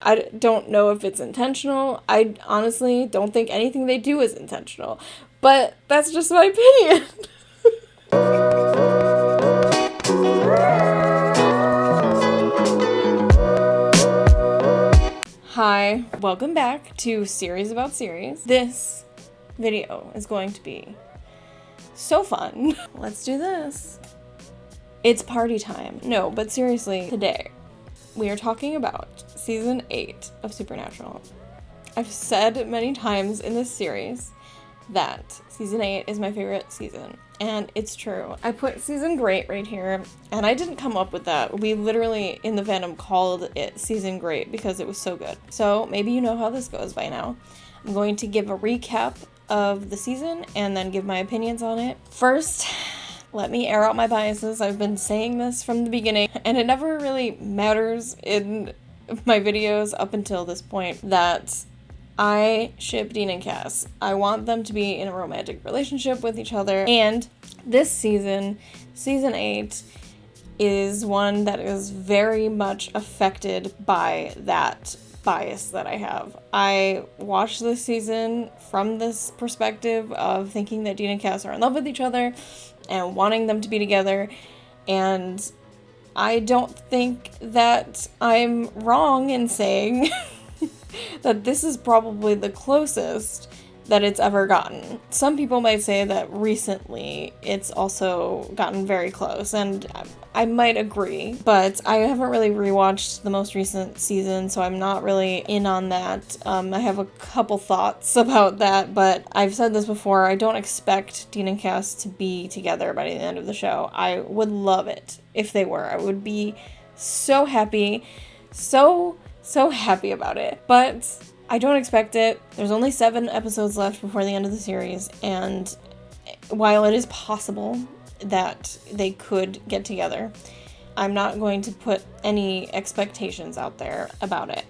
I don't know if it's intentional. I honestly don't think anything they do is intentional. But that's just my opinion. Hi, welcome back to Series About Series. This video is going to be so fun. Let's do this. It's party time. No, but seriously, today we are talking about Season 8 of Supernatural. I've said many times in this series that Season 8 is my favorite season, and it's true. I put Season Great right here, and I didn't come up with that. We literally, in the fandom, called it Season Great because it was so good. So maybe you know how this goes by now. I'm going to give a recap of the season and then give my opinions on it. First, let me air out my biases. I've been saying this from the beginning, and it never really matters in my videos up until this point that I ship Dean and Cas. I want them to be in a romantic relationship with each other, and this season, Season 8, is one that is very much affected by that bias that I have. I watched this season from this perspective of thinking that Dean and Cas are in love with each other and wanting them to be together, and I don't think that I'm wrong in saying that this is probably the closest that it's ever gotten. Some people might say that recently it's also gotten very close, and I might agree, but I haven't really rewatched the most recent season, so I'm not really in on that. I have a couple thoughts about that, but I've said this before, I don't expect Dean and Cas to be together by the end of the show. I would love it if they were. I would be so happy, so happy about it, but I don't expect it. There's only 7 episodes left before the end of the series, and while it is possible that they could get together, I'm not going to put any expectations out there about it.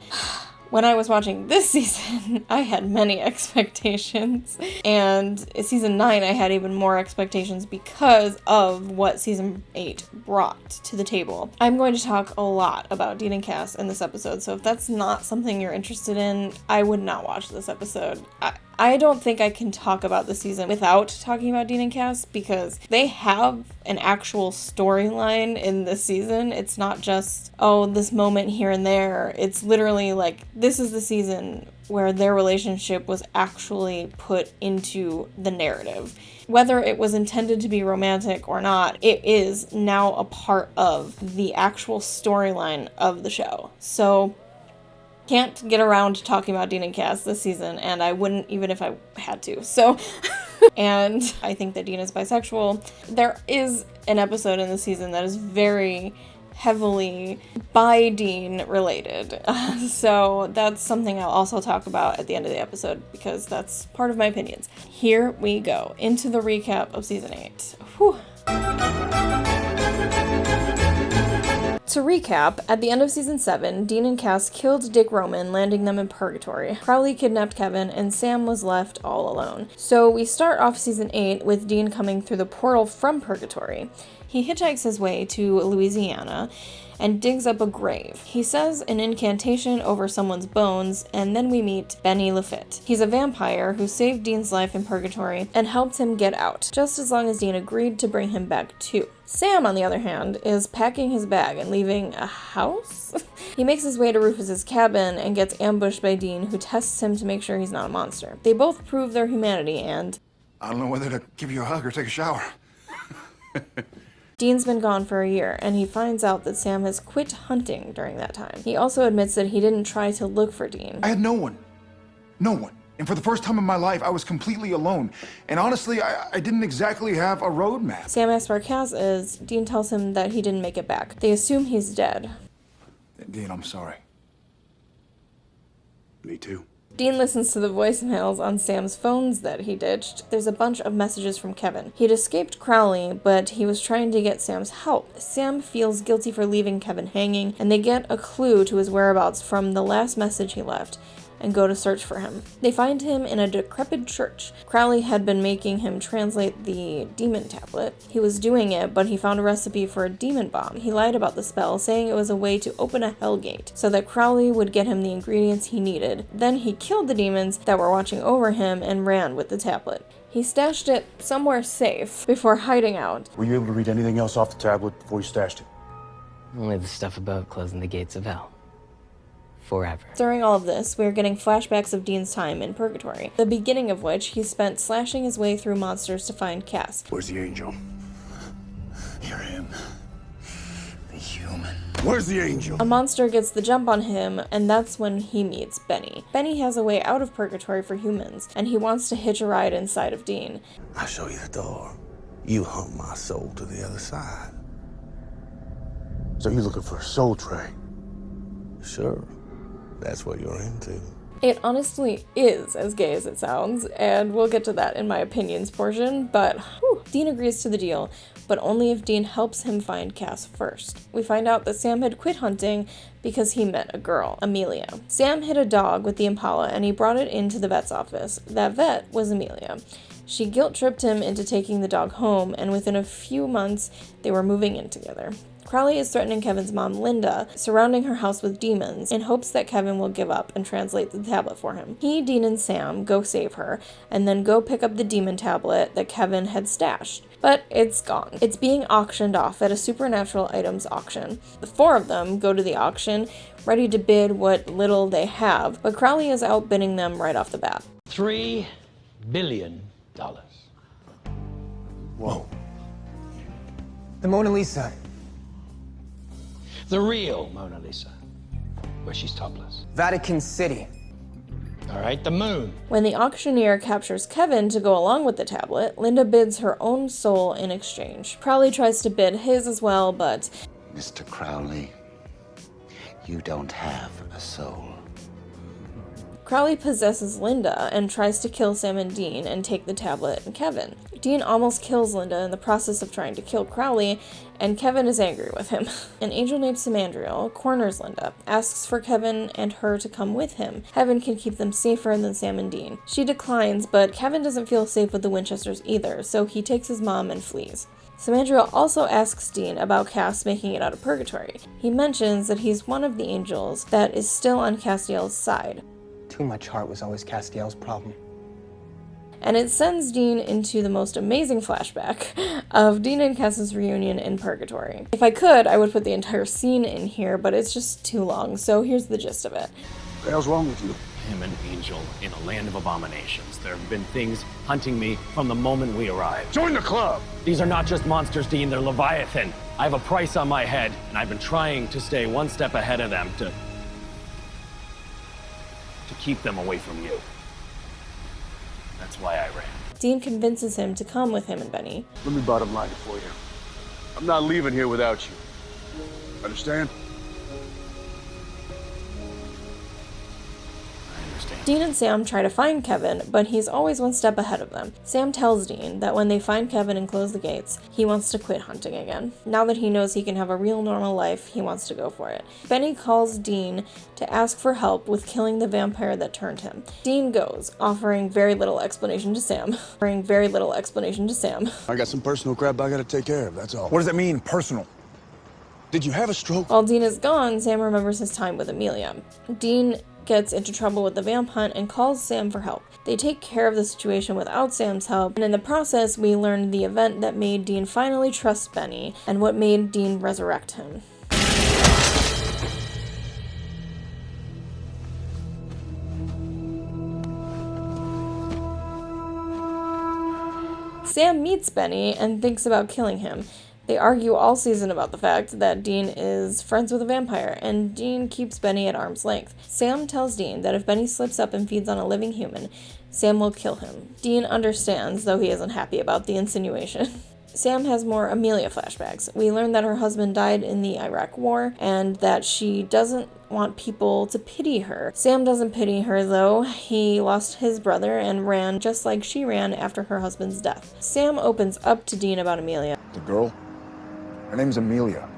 When I was watching this season, I had many expectations, and Season 9 I had even more expectations because of what Season 8 brought to the table. I'm going to talk a lot about Dean and Cas in this episode, so if that's not something you're interested in, I would not watch this episode. I don't think I can talk about the season without talking about Dean and Cas because they have an actual storyline in this season. It's not just, oh, this moment here and there. It's literally like, this is the season where their relationship was actually put into the narrative. Whether it was intended to be romantic or not, it is now a part of the actual storyline of the show. So can't get around to talking about Dean and Cas this season, and I wouldn't even if I had to. So, and I think that Dean is bisexual. There is an episode in the season that is very heavily bi Dean related. So that's something I'll also talk about at the end of the episode because that's part of my opinions. Here we go into the recap of Season 8. Whew. To recap, at the end of Season 7, Dean and Cas killed Dick Roman, landing them in purgatory. Crowley kidnapped Kevin, and Sam was left all alone. So we start off Season 8 with Dean coming through the portal from purgatory. He hitchhikes his way to Louisiana and digs up a grave. He says an incantation over someone's bones, and then we meet Benny Lafitte. He's a vampire who saved Dean's life in purgatory and helped him get out, just as long as Dean agreed to bring him back too. Sam, on the other hand, is packing his bag and leaving a house? He makes his way to Rufus's cabin and gets ambushed by Dean, who tests him to make sure he's not a monster. They both prove their humanity and I don't know whether to give you a hug or take a shower. Dean's been gone for a year, and he finds out that Sam has quit hunting during that time. He also admits that he didn't try to look for Dean. I had no one. No one. And for the first time in my life, I was completely alone. And honestly, I didn't exactly have a roadmap. Sam asks where Cas is. Dean tells him that he didn't make it back. They assume he's dead. Dean, I'm sorry. Me too. Dean listens to the voicemails on Sam's phones that he ditched. There's a bunch of messages from Kevin. He'd escaped Crowley, but he was trying to get Sam's help. Sam feels guilty for leaving Kevin hanging, and they get a clue to his whereabouts from the last message he left. and go to search for him. They find him in a decrepit church. Crowley had been making him translate the demon tablet. He was doing it, but he found a recipe for a demon bomb. He lied about the spell, saying it was a way to open a hell gate, so that Crowley would get him the ingredients he needed. Then he killed the demons that were watching over him and ran with the tablet. He stashed it somewhere safe before hiding out. Were you able to read anything else off the tablet before you stashed it? Only the stuff about closing the gates of hell. Forever. During all of this, we are getting flashbacks of Dean's time in purgatory, the beginning of which he spent slashing his way through monsters to find Cas. Where's the angel? You're him. The human. Where's the angel? A monster gets the jump on him, and that's when he meets Benny. Benny has a way out of purgatory for humans, and he wants to hitch a ride inside of Dean. I'll show you the door. You hunt my soul to the other side. So you're looking for a soul train? Sure. That's what you're into. It honestly is as gay as it sounds, and we'll get to that in my opinions portion, but whew, Dean agrees to the deal, but only if Dean helps him find Cas first. We find out that Sam had quit hunting because he met a girl, Amelia. Sam hit a dog with the Impala and he brought it into the vet's office. That vet was Amelia. She guilt-tripped him into taking the dog home, and within a few months, they were moving in together. Crowley is threatening Kevin's mom, Linda, surrounding her house with demons in hopes that Kevin will give up and translate the tablet for him. He, Dean, and Sam go save her, and then go pick up the demon tablet that Kevin had stashed. But it's gone. It's being auctioned off at a supernatural items auction. The four of them go to the auction, ready to bid what little they have, but Crowley is outbidding them right off the bat. $3 billion. Whoa. The Mona Lisa. The real Mona Lisa, where she's topless. Vatican City. All right, the moon. When the auctioneer captures Kevin to go along with the tablet, Linda bids her own soul in exchange. Crowley tries to bid his as well, but... Mr. Crowley, you don't have a soul. Crowley possesses Linda and tries to kill Sam and Dean and take the tablet and Kevin. Dean almost kills Linda in the process of trying to kill Crowley, and Kevin is angry with him. An angel named Samandriel corners Linda, asks for Kevin and her to come with him. Heaven can keep them safer than Sam and Dean. She declines, but Kevin doesn't feel safe with the Winchesters either, so he takes his mom and flees. Samandriel also asks Dean about Cas making it out of purgatory. He mentions that he's one of the angels that is still on Castiel's side. Too much heart was always Castiel's problem. And it sends Dean into the most amazing flashback of Dean and Cas's reunion in purgatory. If I could, I would put the entire scene in here, but it's just too long, so here's the gist of it. What the hell's wrong with you? I'm an angel in a land of abominations. There have been things hunting me from the moment we arrived. Join the club! These are not just monsters, Dean, they're Leviathan. I have a price on my head, and I've been trying to stay one step ahead of them to keep them away from you. That's why I ran. Dean convinces him to come with him and Benny. Let me bottom line it for you. I'm not leaving here without you. Understand? Dean and Sam try to find Kevin, but he's always one step ahead of them. Sam tells Dean that when they find Kevin and close the gates, he wants to quit hunting again. Now that he knows he can have a real normal life, he wants to go for it. Benny calls Dean to ask for help with killing the vampire that turned him. Dean goes, offering very little explanation to Sam. I got some personal crap I gotta take care of, that's all. What does that mean, personal? Did you have a stroke? While Dean is gone, Sam remembers his time with Amelia. Dean gets into trouble with the vamp hunt and calls Sam for help. They take care of the situation without Sam's help, and in the process, we learn the event that made Dean finally trust Benny and what made Dean resurrect him. Sam meets Benny and thinks about killing him. They argue all season about the fact that Dean is friends with a vampire, and Dean keeps Benny at arm's length. Sam tells Dean that if Benny slips up and feeds on a living human, Sam will kill him. Dean understands, though he isn't happy about the insinuation. Sam has more Amelia flashbacks. We learn that her husband died in the Iraq War, and that she doesn't want people to pity her. Sam doesn't pity her, though. He lost his brother and ran just like she ran after her husband's death. Sam opens up to Dean about Amelia. The girl? Her name's Amelia.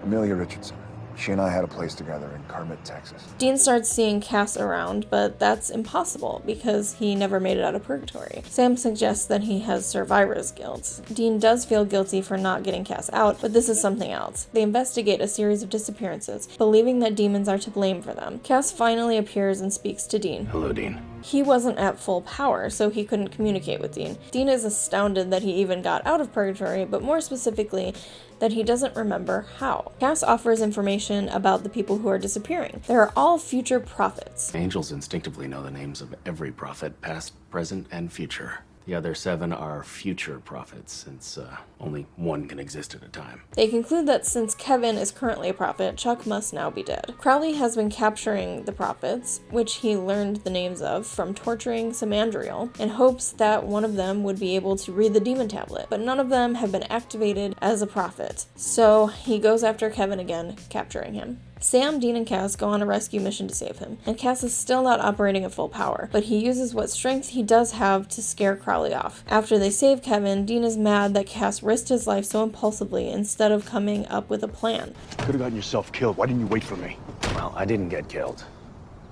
Amelia Richardson. She and I had a place together in Kermit, Texas. Dean starts seeing Cas around, but that's impossible because he never made it out of purgatory. Sam suggests that he has survivor's guilt. Dean does feel guilty for not getting Cas out, but this is something else. They investigate a series of disappearances, believing that demons are to blame for them. Cas finally appears and speaks to Dean. Hello, Dean. He wasn't at full power, so he couldn't communicate with Dean. Dean is astounded that he even got out of purgatory, but more specifically, that he doesn't remember how. Cas offers information about the people who are disappearing. They are all future prophets. Angels instinctively know the names of every prophet, past, present, and future. The other 7 are future prophets, since only one can exist at a time. They conclude that since Kevin is currently a prophet, Chuck must now be dead. Crowley has been capturing the prophets, which he learned the names of from torturing Samandriel, in hopes that one of them would be able to read the demon tablet, but none of them have been activated as a prophet. So he goes after Kevin again, capturing him. Sam, Dean, and Cas go on a rescue mission to save him, and Cas is still not operating at full power, but he uses what strength he does have to scare Crowley off. After they save Kevin, Dean is mad that Cas risked his life so impulsively instead of coming up with a plan. Could have gotten yourself killed. Why didn't you wait for me? Well, I didn't get killed,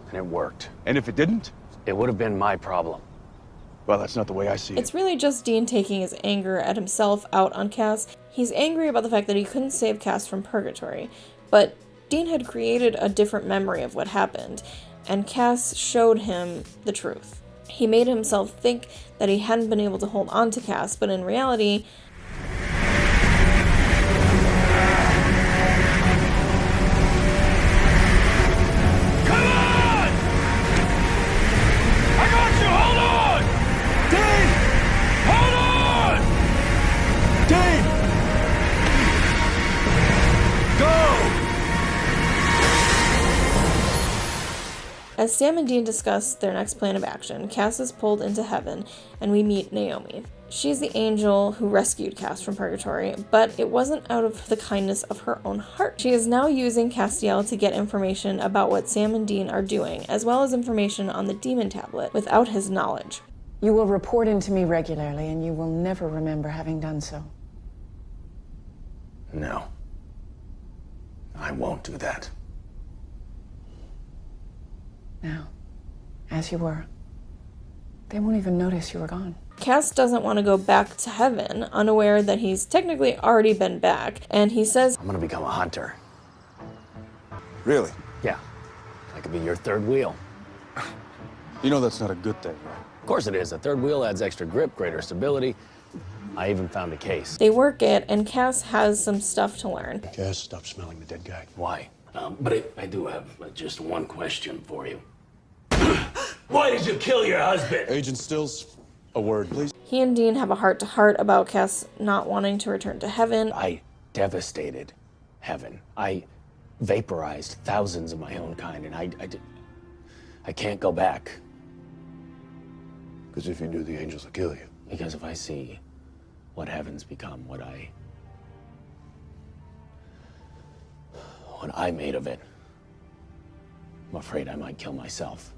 and it worked. And if it didn't? It would have been my problem. Well, that's not the way I see it. It's really just Dean taking his anger at himself out on Cas. He's angry about the fact that he couldn't save Cas from purgatory, but Dean had created a different memory of what happened, and Cas showed him the truth. He made himself think that he hadn't been able to hold on to Cas, but in reality, Come on! I got you! Hold on! Dean! Hold on! Dean! Go! as Sam and Dean discuss their next plan of action, Cas is pulled into heaven, and we meet Naomi. She's the angel who rescued Cas from purgatory, but it wasn't out of the kindness of her own heart. She is now using Castiel to get information about what Sam and Dean are doing, as well as information on the demon tablet, without his knowledge. You will report into me regularly, and you will never remember having done so. No. I won't do that. Now, as you were. They won't even notice you were gone. Cas doesn't want to go back to heaven, unaware that he's technically already been back, and he says, I'm gonna become a hunter. Really? Yeah. I could be your third wheel. You know that's not a good thing, right? Of course it is. A third wheel adds extra grip, greater stability. I even found a case. They work it, and Cas has some stuff to learn. Cas, stop smelling the dead guy. Why? But I do have just one question for you. Why did you kill your husband? Agent Stills, a word, please. He and Dean have a heart-to-heart about Cas not wanting to return to heaven. I devastated heaven. I vaporized thousands of my own kind, and I can't go back. Because if you do, the angels will kill you. Because if I see what heaven's become, what I made of it, I'm afraid I might kill myself.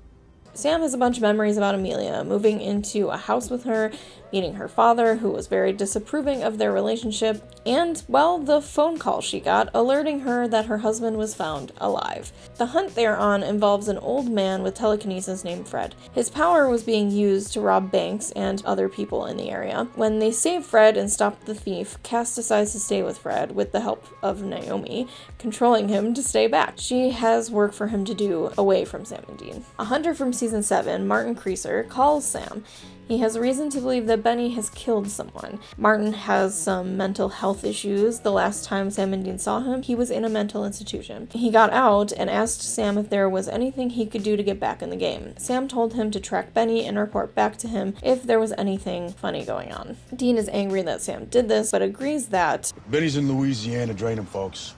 Sam has a bunch of memories about Amelia, moving into a house with her, meeting her father, who was very disapproving of their relationship, and, well, the phone call she got alerting her that her husband was found alive. The hunt they are on involves an old man with telekinesis named Fred. His power was being used to rob banks and other people in the area. When they save Fred and stop the thief, Cas decides to stay with Fred with the help of Naomi, controlling him to stay back. She has work for him to do away from Sam and Dean. A hunter from Season 7, Martin Creaser, calls Sam. He has reason to believe that Benny has killed someone. Martin has some mental health issues. The last time Sam and Dean saw him, he was in a mental institution. He got out and asked Sam if there was anything he could do to get back in the game. Sam told him to track Benny and report back to him if there was anything funny going on. Dean is angry that Sam did this, but agrees that Benny's in Louisiana draining folks.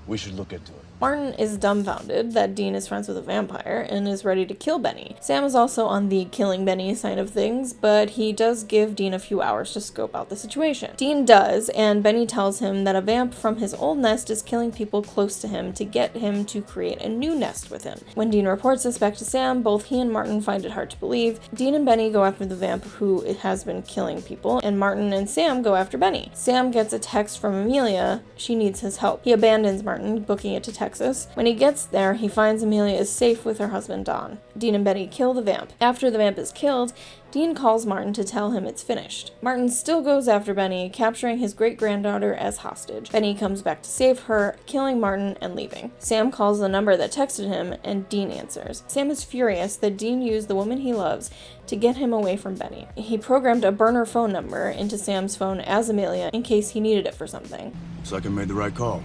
We should look into it. Martin is dumbfounded that Dean is friends with a vampire and is ready to kill Benny. Sam is also on the killing Benny side of things, but he does give Dean a few hours to scope out the situation. Dean does, and Benny tells him that a vamp from his old nest is killing people close to him to get him to create a new nest with him. When Dean reports this back to Sam, both he and Martin find it hard to believe. Dean and Benny go after the vamp who has been killing people, and Martin and Sam go after Benny. Sam gets a text from Amelia. She needs his help. He abandons Martin, booking it to Texas. When he gets there, he finds Amelia is safe with her husband Don. Dean and Benny kill the vamp. After the vamp is killed, Dean calls Martin to tell him it's finished. Martin still goes after Benny, capturing his great-granddaughter as hostage. Benny comes back to save her, killing Martin and leaving. Sam calls the number that texted him, and Dean answers. Sam is furious that Dean used the woman he loves to get him away from Benny. He programmed a burner phone number into Sam's phone as Amelia in case he needed it for something. Looks like I made the right call.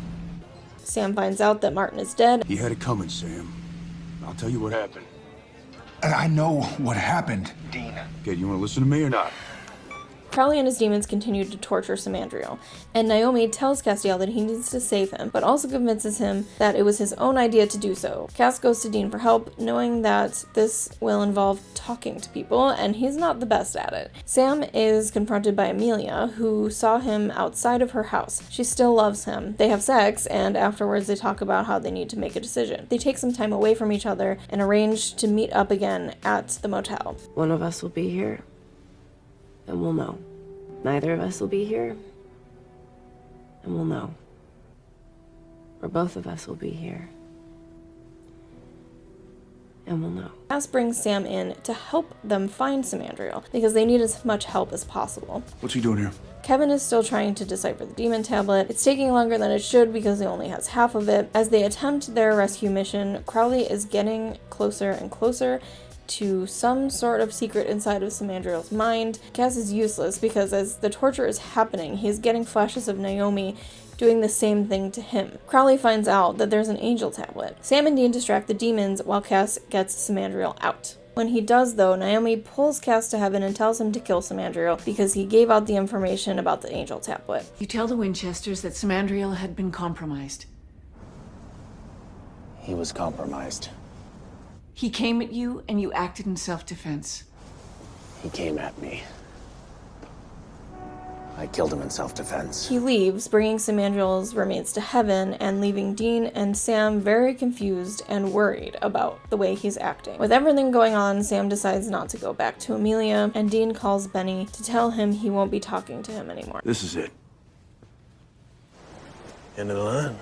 Sam finds out that Martin is dead. He had it coming, Sam. I'll tell you what happened. And I know what happened. Dean. Okay, you want to listen to me or not? Crowley and his demons continue to torture Samandriel, and Naomi tells Castiel that he needs to save him, but also convinces him that it was his own idea to do so. Cas goes to Dean for help, knowing that this will involve talking to people, and he's not the best at it. Sam is confronted by Amelia, who saw him outside of her house. She still loves him. They have sex, and afterwards they talk about how they need to make a decision. They take some time away from each other and arrange to meet up again at the motel. One of us will be here, and we'll know. Neither of us will be here, and we'll know. Or both of us will be here, and we'll know. Cas brings Sam in to help them find Samandriel, because they need as much help as possible. What's he doing here? Kevin is still trying to decipher the demon tablet. It's taking longer than it should because he only has half of it. As they attempt their rescue mission, Crowley is getting closer and closer to some sort of secret inside of Samandriel's mind. Cas is useless because as the torture is happening, he is getting flashes of Naomi doing the same thing to him. Crowley finds out that there's an angel tablet. Sam and Dean distract the demons while Cas gets Samandriel out. When he does, though, Naomi pulls Cas to heaven and tells him to kill Samandriel because he gave out the information about the angel tablet. You tell the Winchesters that Samandriel had been compromised. He was compromised. He came at you and you acted in self-defense. He came at me. I killed him in self-defense. He leaves, bringing Samandriel's remains to heaven and leaving Dean and Sam very confused and worried about the way he's acting. With everything going on, Sam decides not to go back to Amelia, and Dean calls Benny to tell him he won't be talking to him anymore. This is it. End of the line.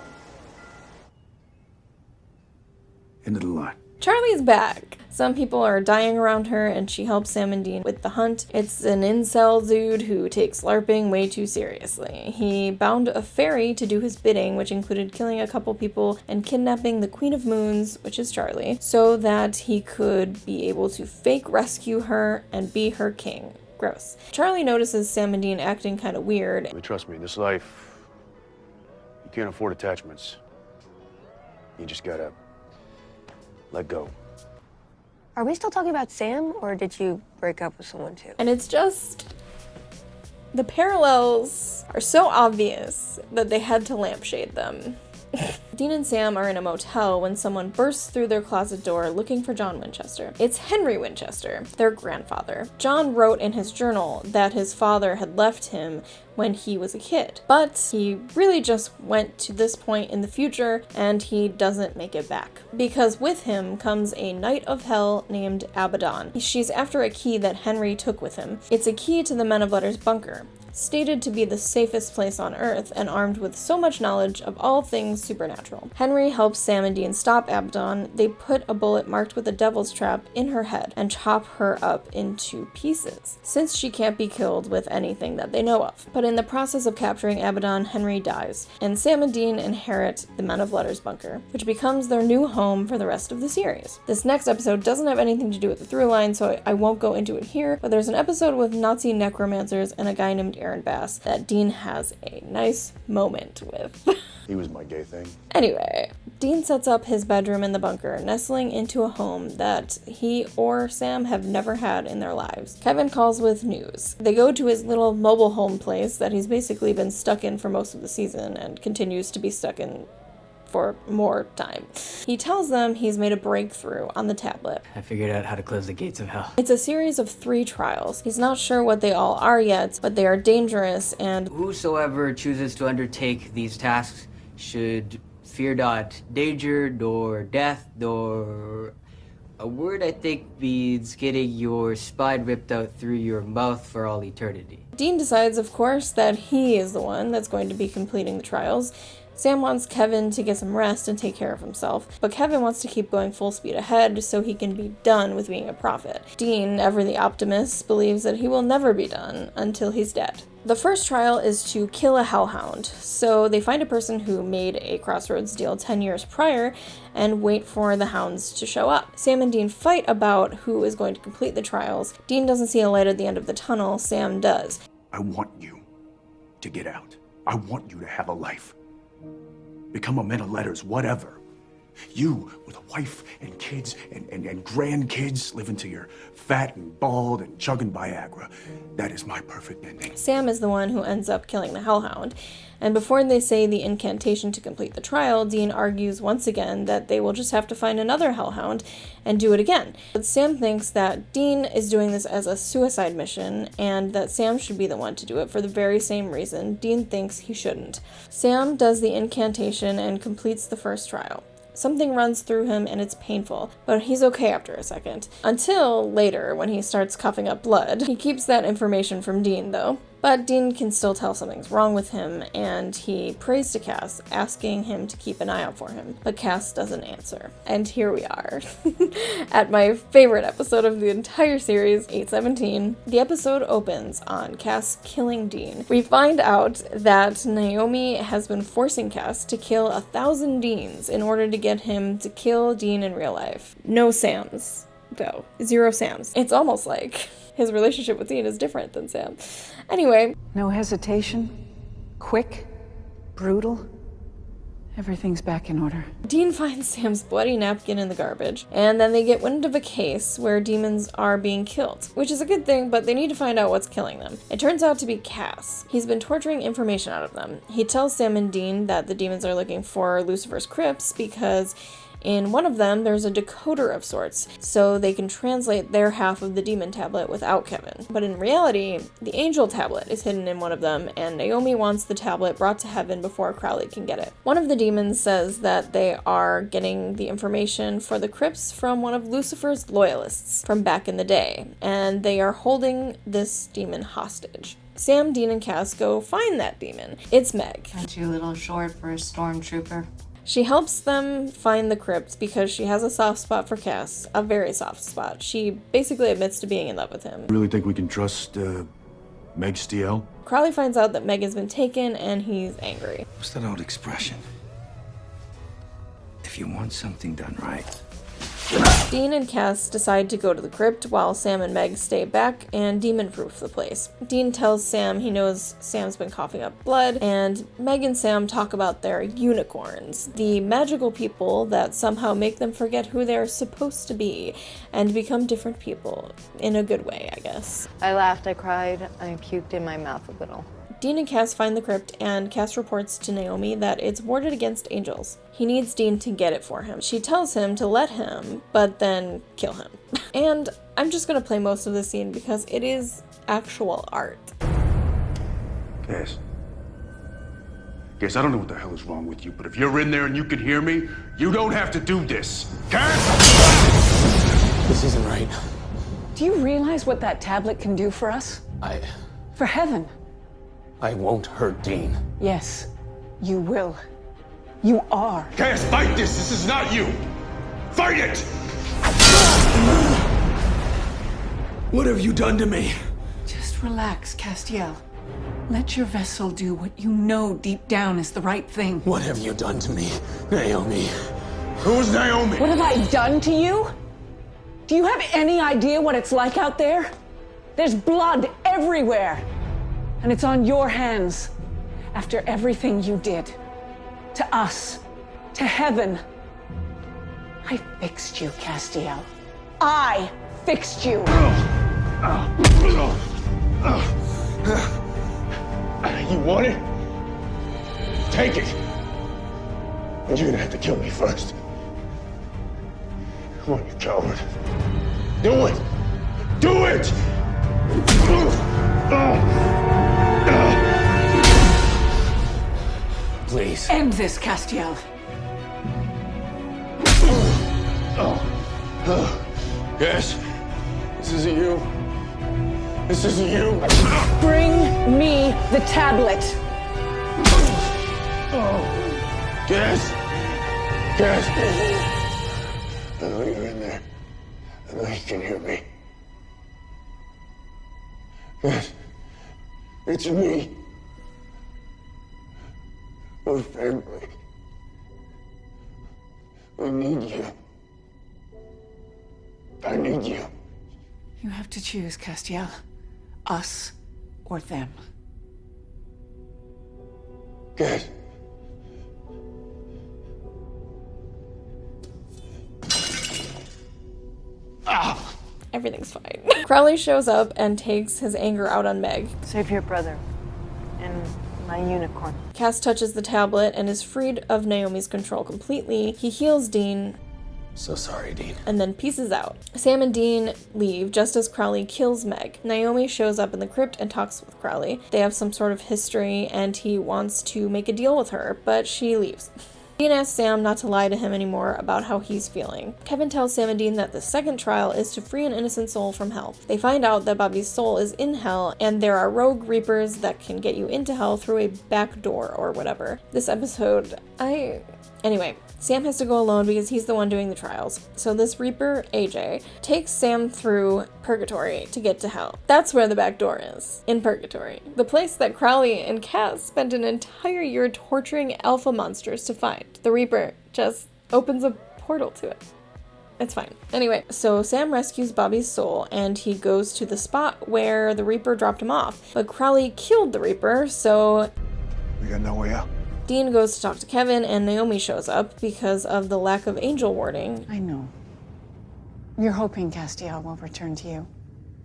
End of the line. Charlie's back. Some people are dying around her, and she helps Sam and Dean with the hunt. It's an incel dude who takes LARPing way too seriously. He bound a fairy to do his bidding, which included killing a couple people and kidnapping the Queen of Moons, which is Charlie, so that he could be able to fake rescue her and be her king. Gross. Charlie notices Sam and Dean acting kind of weird. Trust me, in this life, you can't afford attachments. You just gotta let go. Are we still talking about Sam, or did you break up with someone too? And it's just, the parallels are so obvious that they had to lampshade them. Dean and Sam are in a motel when someone bursts through their closet door looking for John Winchester. It's Henry Winchester, their grandfather. John wrote in his journal that his father had left him when he was a kid, but he really just went to this point in the future and he doesn't make it back. Because with him comes a knight of hell named Abaddon. She's after a key that Henry took with him. It's a key to the Men of Letters bunker, stated to be the safest place on Earth and armed with so much knowledge of all things supernatural. Henry helps Sam and Dean stop Abaddon. They put a bullet marked with a devil's trap in her head and chop her up into pieces, since she can't be killed with anything that they know of. But in the process of capturing Abaddon, Henry dies, and Sam and Dean inherit the Men of Letters bunker, which becomes their new home for the rest of the series. This next episode doesn't have anything to do with the through line, so I won't go into it here, but there's an episode with Nazi necromancers and a guy named Aaron Bass that Dean has a nice moment with. He was my gay thing. Anyway, Dean sets up his bedroom in the bunker, nestling into a home that he or Sam have never had in their lives. Kevin calls with news. They go to his little mobile home place that he's basically been stuck in for most of the season and continues to be stuck in for more time. He tells them he's made a breakthrough on the tablet. I figured out how to close the gates of hell. It's a series of 3 trials. He's not sure what they all are yet, but they are dangerous and whosoever chooses to undertake these tasks should fear not danger nor death nor a word I think means getting your spine ripped out through your mouth for all eternity. Dean decides, of course, that he is the one that's going to be completing the trials. Sam wants Kevin to get some rest and take care of himself, but Kevin wants to keep going full speed ahead so he can be done with being a prophet. Dean, ever the optimist, believes that he will never be done until he's dead. The first trial is to kill a hellhound, so they find a person who made a Crossroads deal 10 years prior and wait for the hounds to show up. Sam and Dean fight about who is going to complete the trials. Dean doesn't see a light at the end of the tunnel, Sam does. I want you to get out. I want you to have a life. Become a man of letters, whatever. You, with a wife and kids and grandkids, living till you're fat and bald and chugging Viagra. That is my perfect ending. Sam is the one who ends up killing the hellhound. And before they say the incantation to complete the trial, Dean argues once again that they will just have to find another hellhound and do it again. But Sam thinks that Dean is doing this as a suicide mission and that Sam should be the one to do it for the very same reason Dean thinks he shouldn't. Sam does the incantation and completes the first trial. Something runs through him and it's painful, but he's okay after a second. Until later, when he starts coughing up blood. He keeps that information from Dean, though. But Dean can still tell something's wrong with him, and he prays to Cas, asking him to keep an eye out for him. But Cas doesn't answer. And here we are, at my favorite episode of the entire series, 817. The episode opens on Cas killing Dean. We find out that Naomi has been forcing Cas to kill 1,000 Deans in order to get him to kill Dean in real life. No Sams, though. 0 Sams. It's almost like his relationship with Dean is different than Sam. Anyway. No hesitation. Quick. Brutal. Everything's back in order. Dean finds Sam's bloody napkin in the garbage, and then they get wind of a case where demons are being killed, which is a good thing, but they need to find out what's killing them. It turns out to be Cas. He's been torturing information out of them. He tells Sam and Dean that the demons are looking for Lucifer's crypts because in one of them, there's a decoder of sorts, so they can translate their half of the demon tablet without Kevin. But in reality, the angel tablet is hidden in one of them, and Naomi wants the tablet brought to heaven before Crowley can get it. One of the demons says that they are getting the information for the crypts from one of Lucifer's loyalists from back in the day, and they are holding this demon hostage. Sam, Dean, and Cas go find that demon. It's Meg. Aren't you a little short for a stormtrooper? She helps them find the crypts because she has a soft spot for Cas, a very soft spot. She basically admits to being in love with him. Really think we can trust, Meg Destiel? Crowley finds out that Meg has been taken and he's angry. What's that old expression? If you want something done right. Dean and Cas decide to go to the crypt while Sam and Meg stay back and demon-proof the place. Dean tells Sam he knows Sam's been coughing up blood, and Meg and Sam talk about their unicorns, the magical people that somehow make them forget who they're supposed to be and become different people, in a good way, I guess. I laughed, I cried, I puked in my mouth a little. Dean and Cas find the crypt, and Cas reports to Naomi that it's warded against angels. He needs Dean to get it for him. She tells him to let him, but then kill him. And I'm just gonna play most of the scene because it is actual art. Cas, I don't know what the hell is wrong with you, but if you're in there and you can hear me, you don't have to do this. Cas! This isn't right. Do you realize what that tablet can do for us? For heaven. I won't hurt Dean. Yes, you will. You are. Cas, fight this! This is not you! Fight it! What have you done to me? Just relax, Destiel. Let your vessel do what you know deep down is the right thing. What have you done to me, Naomi? Who's Naomi? What have I done to you? Do you have any idea what it's like out there? There's blood everywhere. And it's on your hands after everything you did. To us. To heaven. I fixed you, Destiel. I fixed you. You want it? Take it. You're gonna have to kill me first. Come on, you coward. Do it! Do it! Please. End this, Castiel. Yes. This isn't you. This isn't you. Bring me the tablet. Yes. Yes. I know you're in there. I know you can hear me. Yes. It's me. We're family. We need you. I need you. You have to choose, Castiel. Us or them. Good. Everything's fine. Crowley shows up and takes his anger out on Meg. Save your brother and my unicorn. Cas touches the tablet and is freed of Naomi's control completely. He heals Dean. So sorry, Dean. And then pieces out. Sam and Dean leave just as Crowley kills Meg. Naomi shows up in the crypt and talks with Crowley. They have some sort of history and he wants to make a deal with her, but she leaves. Dean asks Sam not to lie to him anymore about how he's feeling. Kevin tells Sam and Dean that the second trial is to free an innocent soul from hell. They find out that Bobby's soul is in hell, and there are rogue reapers that can get you into hell through a back door or whatever. This episode, Anyway, Sam has to go alone because he's the one doing the trials. So this Reaper, AJ, takes Sam through Purgatory to get to hell. That's where the back door is, in Purgatory. The place that Crowley and Cas spent an entire year torturing alpha monsters to find. The Reaper just opens a portal to it. It's fine. Anyway, so Sam rescues Bobby's soul and he goes to the spot where the Reaper dropped him off. But Crowley killed the Reaper, so We got no way out. Dean goes to talk to Kevin and Naomi shows up because of the lack of angel warding. I know. You're hoping Castiel will return to you.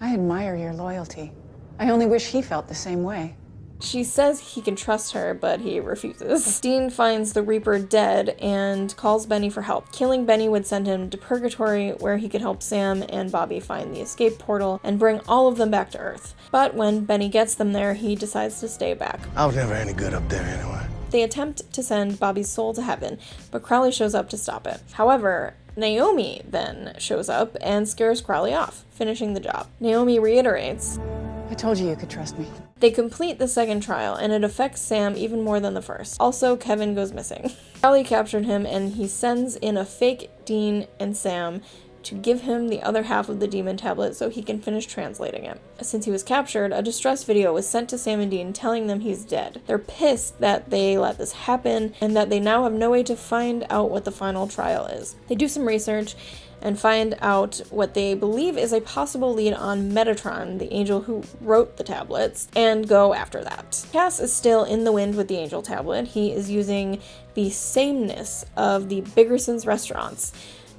I admire your loyalty. I only wish he felt the same way. She says he can trust her, but he refuses. Dean finds the Reaper dead and calls Benny for help. Killing Benny would send him to Purgatory, where he could help Sam and Bobby find the escape portal and bring all of them back to Earth. But when Benny gets them there, he decides to stay back. I was never any good up there anyway. They attempt to send Bobby's soul to heaven, but Crowley shows up to stop it. However, Naomi then shows up and scares Crowley off, finishing the job. Naomi reiterates, I told you could trust me. They complete the second trial, and it affects Sam even more than the first. Also, Kevin goes missing. Crowley captured him, and he sends in a fake Dean and Sam to give him the other half of the demon tablet so he can finish translating it. Since he was captured, a distress video was sent to Sam and Dean telling them he's dead. They're pissed that they let this happen and that they now have no way to find out what the final trial is. They do some research and find out what they believe is a possible lead on Metatron, the angel who wrote the tablets, and go after that. Cas is still in the wind with the angel tablet. He is using the sameness of the Biggerson's restaurants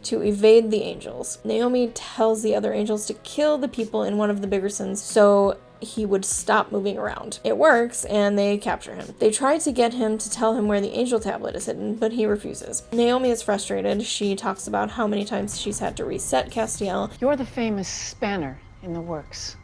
to evade the angels. Naomi tells the other angels to kill the people in one of the Biggersons so he would stop moving around. It works, and they capture him. They try to get him to tell him where the angel tablet is hidden, but he refuses. Naomi is frustrated. She talks about how many times she's had to reset Castiel. You're the famous spanner in the works.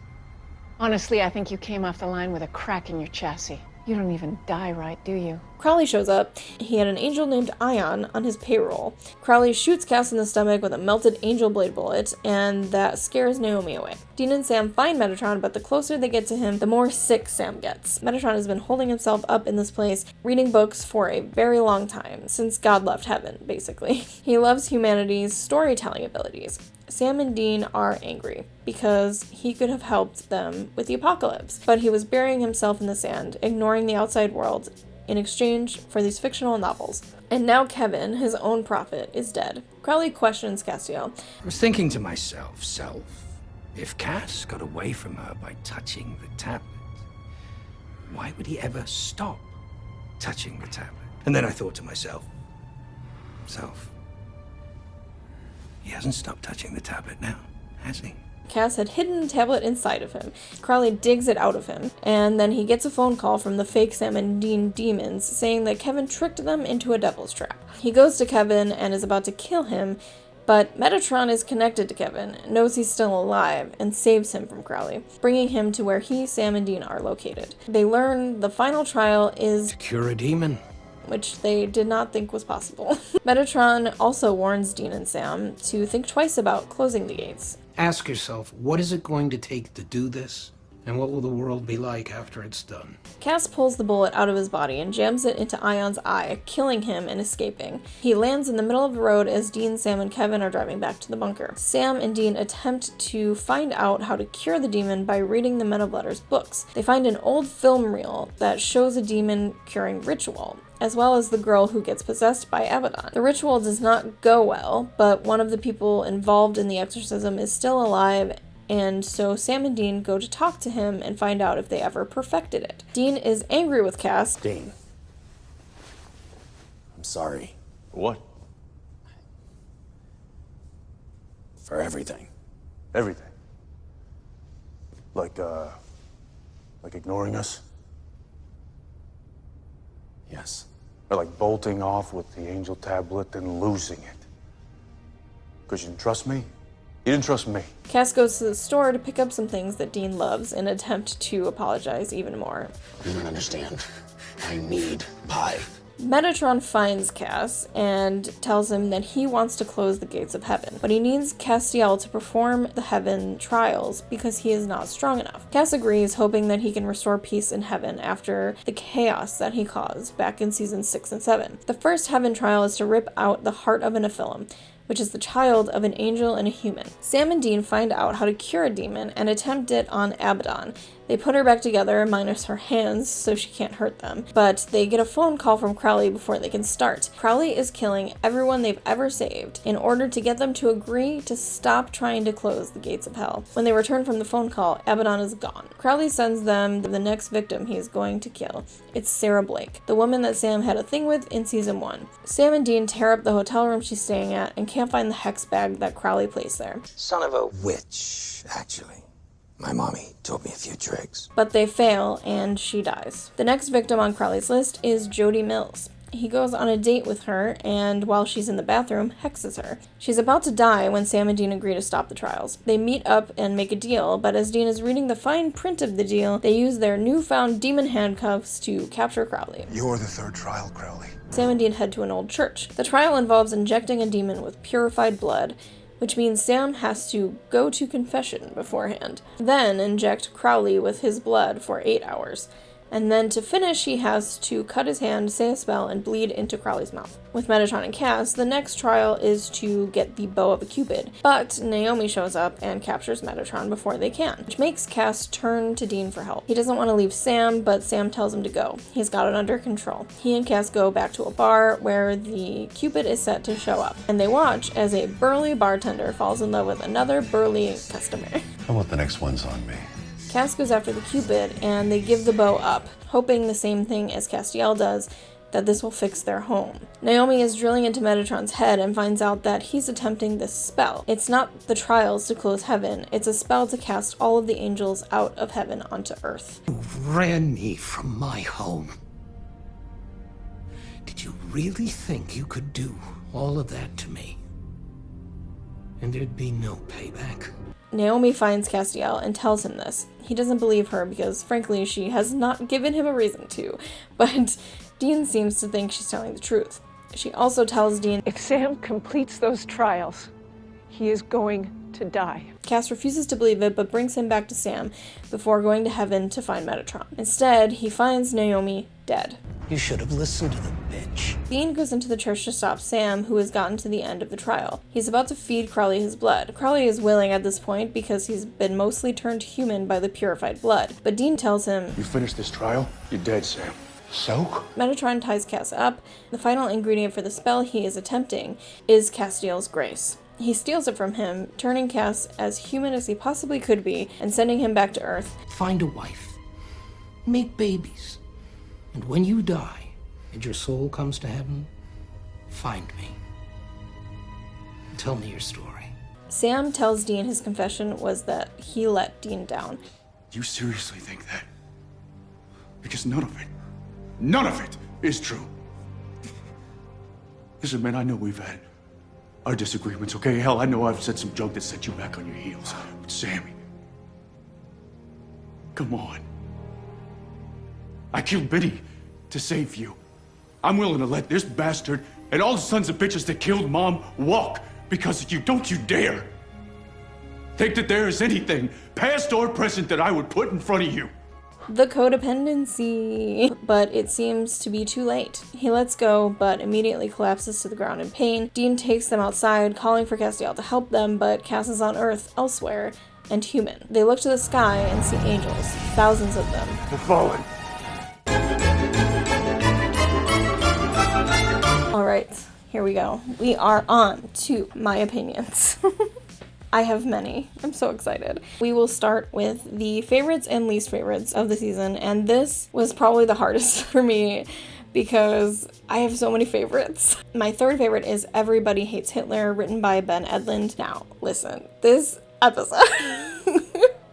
Honestly, I think you came off the line with a crack in your chassis. You don't even die right, do you? Crowley shows up. He had an angel named Ion on his payroll. Crowley shoots Cas in the stomach with a melted angel blade bullet, and that scares Naomi away. Dean and Sam find Metatron, but the closer they get to him, the more sick Sam gets. Metatron has been holding himself up in this place, reading books for a very long time, since God left heaven, basically. He loves humanity's storytelling abilities. Sam and Dean are angry because he could have helped them with the apocalypse, but he was burying himself in the sand, ignoring the outside world in exchange for these fictional novels. And now Kevin, his own prophet, is dead. Crowley questions Castiel. I was thinking to myself, if Cas got away from her by touching the tablet, why would he ever stop touching the tablet? And then I thought to myself, he hasn't stopped touching the tablet now, has he? Cas had hidden the tablet inside of him. Crowley digs it out of him, and then he gets a phone call from the fake Sam and Dean demons saying that Kevin tricked them into a devil's trap. He goes to Kevin and is about to kill him, but Metatron is connected to Kevin, knows he's still alive, and saves him from Crowley, bringing him to where he, Sam, and Dean are located. They learn the final trial is to cure a demon, which they did not think was possible. Metatron also warns Dean and Sam to think twice about closing the gates. Ask yourself, what is it going to take to do this? And what will the world be like after it's done? Cas pulls the bullet out of his body and jams it into Ion's eye, killing him and escaping. He lands in the middle of the road as Dean, Sam, and Kevin are driving back to the bunker. Sam and Dean attempt to find out how to cure the demon by reading the Men of Letters books. They find an old film reel that shows a demon curing ritual, as well as the girl who gets possessed by Abaddon. The ritual does not go well, but one of the people involved in the exorcism is still alive, and so Sam and Dean go to talk to him and find out if they ever perfected it. Dean is angry with Cas. Dean, I'm sorry. What? For everything. Everything. Like ignoring us? Yes. Or like bolting off with the angel tablet and losing it? Because you didn't trust me? You didn't trust me. Cas goes to the store to pick up some things that Dean loves in an attempt to apologize even more. You don't understand. I need pie. Metatron finds Cas and tells him that he wants to close the gates of heaven, but he needs Destiel to perform the heaven trials because he is not strong enough. Cas agrees, hoping that he can restore peace in heaven after the chaos that he caused back in seasons 6 and 7. The first heaven trial is to rip out the heart of an Nephilim, which is the child of an angel and a human. Sam and Dean find out how to cure a demon and attempt it on Abaddon. They put her back together, minus her hands, so she can't hurt them, but they get a phone call from Crowley before they can start. Crowley is killing everyone they've ever saved in order to get them to agree to stop trying to close the gates of hell. When they return from the phone call, Abaddon is gone. Crowley sends them the next victim he is going to kill. It's Sarah Blake, the woman that Sam had a thing with in season 1. Sam and Dean tear up the hotel room she's staying at and can't find the hex bag that Crowley placed there. Son of a witch, actually. My mommy told me a few tricks. But they fail, and she dies. The next victim on Crowley's list is Jody Mills. He goes on a date with her, and while she's in the bathroom, hexes her. She's about to die when Sam and Dean agree to stop the trials. They meet up and make a deal, but as Dean is reading the fine print of the deal, they use their newfound demon handcuffs to capture Crowley. You're the third trial, Crowley. Sam and Dean head to an old church. The trial involves injecting a demon with purified blood, which means Sam has to go to confession beforehand, then inject Crowley with his blood for 8 hours. And then to finish, he has to cut his hand, say a spell, and bleed into Crowley's mouth. With Metatron and Cas, the next trial is to get the bow of a Cupid, but Naomi shows up and captures Metatron before they can, which makes Cas turn to Dean for help. He doesn't want to leave Sam, but Sam tells him to go. He's got it under control. He and Cas go back to a bar where the Cupid is set to show up, and they watch as a burly bartender falls in love with another burly customer. I want the next ones on me. Cas goes after the Cupid, and they give the bow up, hoping the same thing as Destiel does, that this will fix their home. Naomi is drilling into Metatron's head and finds out that he's attempting this spell. It's not the trials to close heaven, it's a spell to cast all of the angels out of heaven onto earth. You ran me from my home. Did you really think you could do all of that to me? And there'd be no payback? Naomi finds Destiel and tells him this. He doesn't believe her because, frankly, she has not given him a reason to, but Dean seems to think she's telling the truth. She also tells Dean, if Sam completes those trials, he is going to die. Cas refuses to believe it, but brings him back to Sam before going to heaven to find Metatron. Instead, he finds Naomi dead. You should have listened to the bitch. Dean goes into the church to stop Sam, who has gotten to the end of the trial. He's about to feed Crowley his blood. Crowley is willing at this point because he's been mostly turned human by the purified blood. But Dean tells him, You finished this trial? You're dead, Sam. So? Metatron ties Cas up. The final ingredient for the spell he is attempting is Castiel's grace. He steals it from him, turning Cas as human as he possibly could be, and sending him back to Earth. Find a wife. Make babies. And when you die, and your soul comes to heaven, find me. Tell me your story. Sam tells Dean his confession was that he let Dean down. You seriously think that? Because none of it is true. Listen, man, I know we've had our disagreements, okay? Hell, I know I've said some junk that set you back on your heels. But Sammy, come on. I killed Biddy to save you. I'm willing to let this bastard and all the sons of bitches that killed Mom walk because of you. Don't you dare think that there is anything, past or present, that I would put in front of you. The codependency, but it seems to be too late. He lets go, but immediately collapses to the ground in pain. Dean takes them outside, calling for Destiel to help them, but Cas is on Earth, elsewhere, and human. They look to the sky and see angels, thousands of them. They're falling. All right, here we go. We are on to my opinions. I have many. I'm so excited. We will start with the favorites and least favorites of the season, and this was probably the hardest for me because I have so many favorites. My third favorite is Everybody Hates Hitler, written by Ben Edlund. Now, listen, this episode,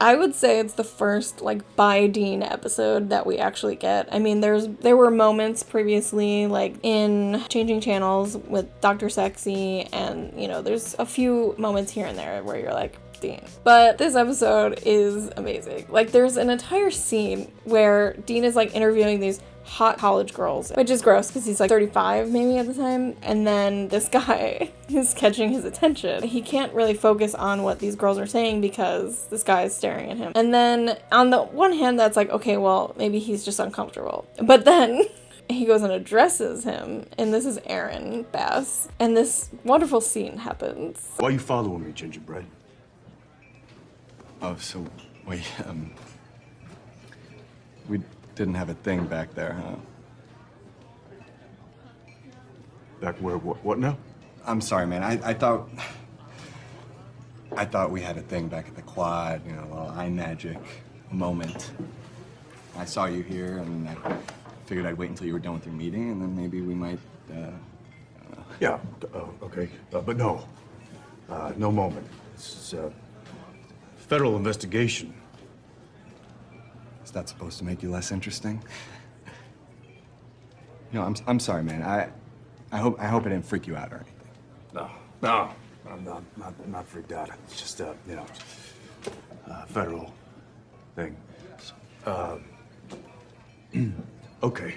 I would say it's the first by Dean episode that we actually get. I mean, there were moments previously in Changing Channels with Dr. Sexy, and there's a few moments here and there where you're like, Dean. But this episode is amazing. There's an entire scene where Dean is interviewing these hot college girls, which is gross because he's 35 maybe at the time, and then this guy is catching his attention. He can't really focus on what these girls are saying because this guy is staring at him. And then on the one hand, that's okay, well, maybe he's just uncomfortable. But then he goes and addresses him, and this is Aaron Bass, and this wonderful scene happens. Why are you following me, Gingerbread? Oh, so wait, we didn't have a thing back there, huh? Back where? What now? I'm sorry, man. I thought we had a thing back at the quad, a little eye magic moment. I saw you here, and I figured I'd wait until you were done with your meeting, and then maybe we might, I don't know. Yeah, okay. But no. No moment. This is a federal investigation. Is that supposed to make you less interesting? I'm sorry, man. I hope it didn't freak you out or anything. No, I'm not freaked out. It's just federal thing. Okay,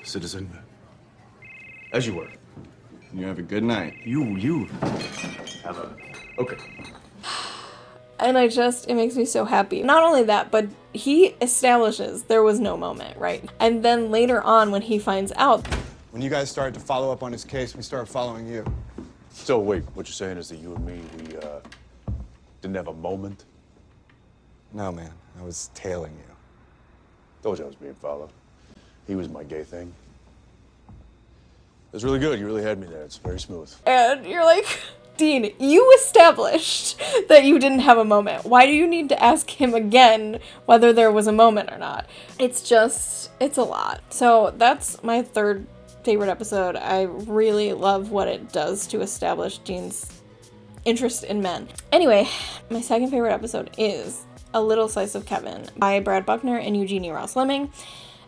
citizen. As you were. You have a good night. You have a okay. And it makes me so happy. Not only that, but he establishes there was no moment, right? And then later on when he finds out. When you guys started to follow up on his case, we started following you. So wait, what you're saying is that you and me, we didn't have a moment? No, man. I was tailing you. Told you I was being followed. He was my gay thing. It was really good. You really had me there. It's very smooth. And you're like, Dean, you established that you didn't have a moment. Why do you need to ask him again whether there was a moment or not? It's a lot. So that's my third favorite episode. I really love what it does to establish Dean's interest in men. Anyway, my second favorite episode is A Little Slice of Kevin by Brad Buckner and Eugenie Ross Lemming.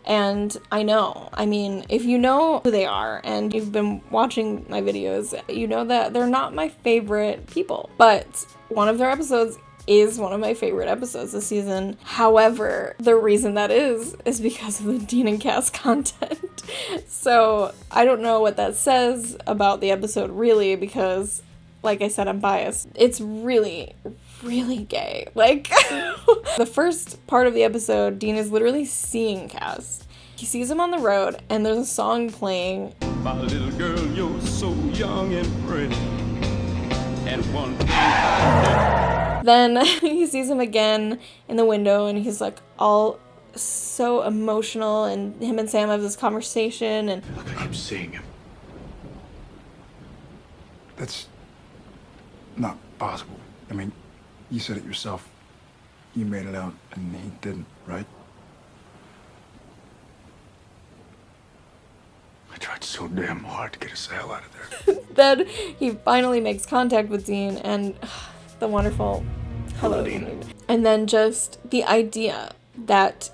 And if you know who they are and you've been watching my videos, you know that they're not my favorite people. But one of their episodes is one of my favorite episodes this season. However, the reason that is because of the Dean and Cas content. So I don't know what that says about the episode really, because like I said, I'm biased. It's really, really gay. The first part of the episode, Dean is literally seeing Cas. He sees him on the road, and there's a song playing. My little girl, you're so young and pretty. And one Then he sees him again in the window, and he's all so emotional, and him and Sam have this conversation, and I keep seeing him. That's not possible. You said it yourself. You made it out, and he didn't, right? I tried so so damn hard to get a sale out of there. Then he finally makes contact with Dean and the wonderful hello, Dean. And then just the idea that